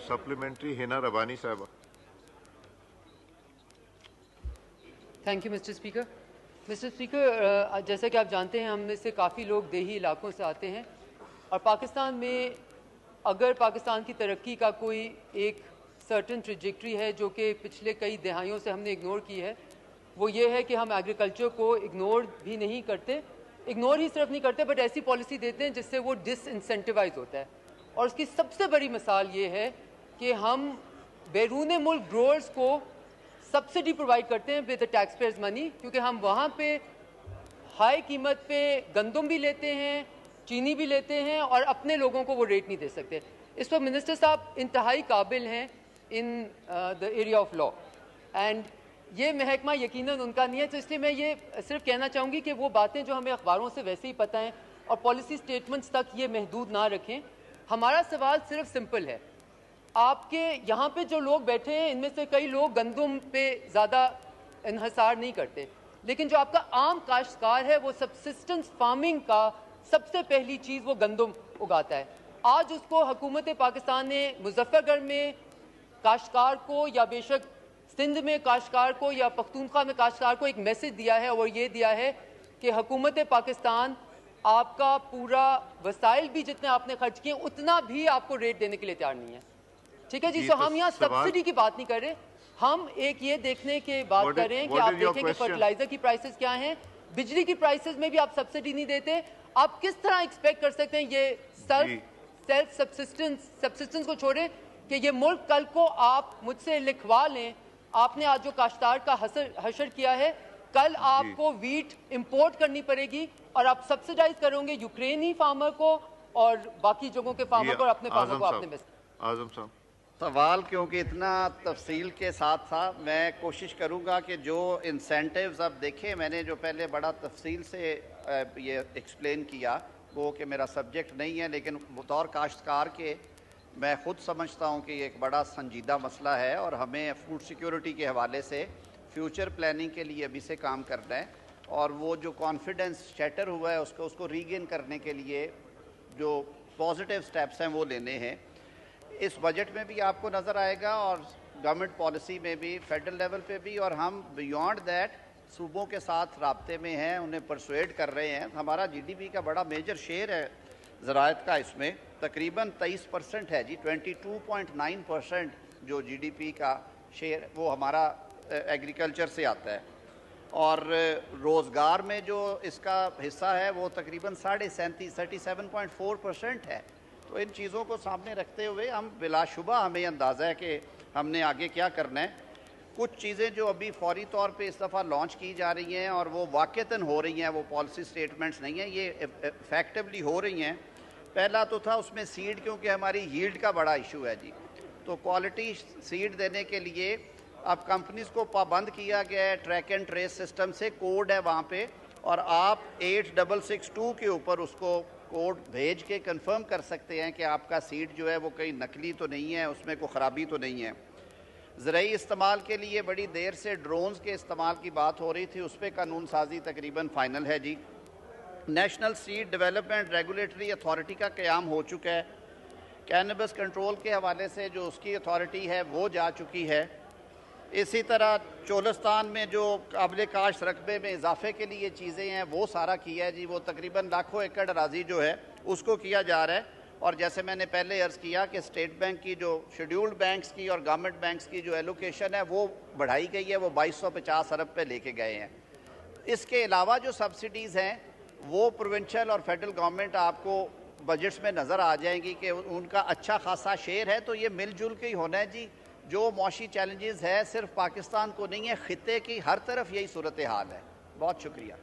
Supplementary, Hina Rabani Sahaba. Thank you, Mr. Speaker. Mr. Speaker, جیسا کہ آپ جانتے ہیں ہم میں سے کافی لوگ دیہی علاقوں سے آتے ہیں اور پاکستان میں اگر پاکستان کی ترقی کا کوئی ایک سرٹن ٹریجیکٹری ہے جو کہ پچھلے کئی دہائیوں سے ہم نے اگنور کی ہے وہ یہ ہے کہ ہم ایگریکلچر کو اگنور بھی نہیں کرتے، اگنور ہی صرف نہیں کرتے بٹ ایسی پالیسی دیتے ہیں جس سے وہ ڈس انسینٹیوائز ہوتا ہے. اور اس کی سب سے بڑی مثال یہ ہے کہ ہم بیرون ملک گروئرز کو سبسڈی پرووائڈ کرتے ہیں ود ٹیکس پیئرز منی، کیونکہ ہم وہاں پہ ہائی قیمت پہ گندم بھی لیتے ہیں، چینی بھی لیتے ہیں اور اپنے لوگوں کو وہ ریٹ نہیں دے سکتے. اس وقت منسٹر صاحب انتہائی قابل ہیں in the area of law and یہ محکمہ یقیناً ان کا نہیں ہے. تو اس لیے میں یہ صرف کہنا چاہوں گی کہ وہ باتیں جو ہمیں اخباروں سے ویسے ہی پتہ ہیں اور پالیسی سٹیٹمنٹس تک یہ محدود نہ رکھیں. ہمارا سوال صرف سمپل ہے، آپ کے یہاں پہ جو لوگ بیٹھے ہیں ان میں سے کئی لوگ گندم پہ زیادہ انحصار نہیں کرتے، لیکن جو آپ کا عام کاشتکار ہے وہ سبسسٹنس فارمنگ کا سب سے پہلی چیز وہ گندم اگاتا ہے. آج اس کو حکومت پاکستان نے مظفر گڑھ میں کاشتکار کو یا بے شک سندھ میں کاشتکار کو یا پختونخوا میں کاشتکار کو ایک میسج دیا ہے اور یہ دیا ہے کہ حکومت پاکستان آپ کا پورا وسائل بھی جتنے آپ نے خرچ کیے اتنا بھی آپ کو ریٹ دینے کے لیے تیار نہیں ہے. ٹھیک ہے جی. سو ہم یہاں سبسڈی کی بات نہیں کر رہے، ہم ایک یہ دیکھنے کی بات کر رہے ہیں کہ آپ دیکھیں کہ فرٹیلائزر کی پرائسز کیا ہیں، بجلی کی پرائسز میں بھی آپ سبسڈی نہیں دیتے. آپ کس طرح ایکسپیکٹ کر سکتے ہیں یہ سیلف سبسسٹنس کو چھوڑیں کہ یہ ملک کل کو آپ مجھ سے لکھوا لیں آپ نے آج جو کاشتکار کا حشر کیا ہے کل آپ کو ویٹ امپورٹ کرنی پڑے گی اور آپ سبسیڈائز کریں گے یوکرینی فارمر کو اور باقی جگہوں کے فارمر کو اور اپنے فارمر کو آپ نے اعظم صاحب سوال کیونکہ اتنا تفصیل کے ساتھ تھا میں کوشش کروں گا کہ جو انسینٹیوز اب دیکھیں میں نے جو پہلے بڑا تفصیل سے یہ ایکسپلین کیا وہ کہ میرا سبجیکٹ نہیں ہے لیکن بطور کاشتکار کے میں خود سمجھتا ہوں کہ یہ ایک بڑا سنجیدہ مسئلہ ہے اور ہمیں فوڈ سیکیورٹی کے حوالے سے فیوچر پلاننگ کے لیے ابھی سے کام کرنا ہے اور وہ جو کانفیڈنس شیٹر ہوا ہے اس کو ریگین کرنے کے لیے جو پازیٹیو سٹیپس ہیں وہ لینے ہیں. اس بجٹ میں بھی آپ کو نظر آئے گا اور گورنمنٹ پالیسی میں بھی فیڈرل لیول پہ بھی اور ہم بیونڈ دیٹ صوبوں کے ساتھ رابطے میں ہیں انہیں پرسویڈ کر رہے ہیں. ہمارا جی ڈی پی کا بڑا میجر شیئر ہے زراعت کا، اس میں تقریباً 23% ہے جی 22.9% جو جی ڈی پی کا شیئر وہ ہمارا ایگریکلچر سے آتا ہے اور روزگار میں جو اس کا حصہ ہے وہ تقریباً 37.4% ہے. تو ان چیزوں کو سامنے رکھتے ہوئے ہم بلا شبہ ہمیں اندازہ ہے کہ ہم نے آگے کیا کرنا ہے. کچھ چیزیں جو ابھی فوری طور پہ اس دفعہ لانچ کی جا رہی ہیں اور وہ واقعتاً ہو رہی ہیں، وہ پالیسی سٹیٹمنٹس نہیں ہیں، یہ افیکٹولی ہو رہی ہیں. پہلا تو تھا اس میں سیڈ، کیونکہ ہماری ییلڈ کا بڑا ایشو ہے جی، تو کوالٹی سیڈ دینے کے لیے اب کمپنیز کو پابند کیا گیا ہے ٹریک اینڈ ٹریس سسٹم سے، کوڈ ہے وہاں پہ اور آپ 8662 کے اوپر اس کو کوڈ بھیج کے کنفرم کر سکتے ہیں کہ آپ کا سیڈ جو ہے وہ کہیں نقلی تو نہیں ہے، اس میں کوئی خرابی تو نہیں ہے. زرعی استعمال کے لیے بڑی دیر سے ڈرونز کے استعمال کی بات ہو رہی تھی، اس پہ قانون سازی تقریباً فائنل ہے جی. National seed development regulatory authority کا قیام ہو چکا ہے. کینبس کنٹرول کے حوالے سے جو اس کی اتھارٹی ہے وہ جا چکی ہے. اسی طرح چولستان میں جو قابل کاشت رقبے میں اضافے کے لیے چیزیں ہیں وہ سارا کیا ہے جی، وہ تقریباً لاکھوں ایکڑ اراضی جو ہے اس کو کیا جا رہا ہے. اور جیسے میں نے پہلے عرض کیا کہ اسٹیٹ بینک کی جو شیڈیولڈ بینکس کی اور گورنمنٹ بینکس کی جو ایلوکیشن ہے وہ بڑھائی گئی ہے، وہ 2250 ارب پہ لے کے گئے ہیں. اس کے علاوہ جو سبسڈیز ہیں وہ پروونشل اور فیڈرل گورنمنٹ آپ کو بجٹس میں نظر آ جائیں گی کہ ان کا اچھا خاصا شیئر ہے. تو یہ مل جل کے ہی ہونا ہے جی. جو معاشی چیلنجز ہے صرف پاکستان کو نہیں ہے، خطے کی ہر طرف یہی صورتحال ہے. بہت شکریہ.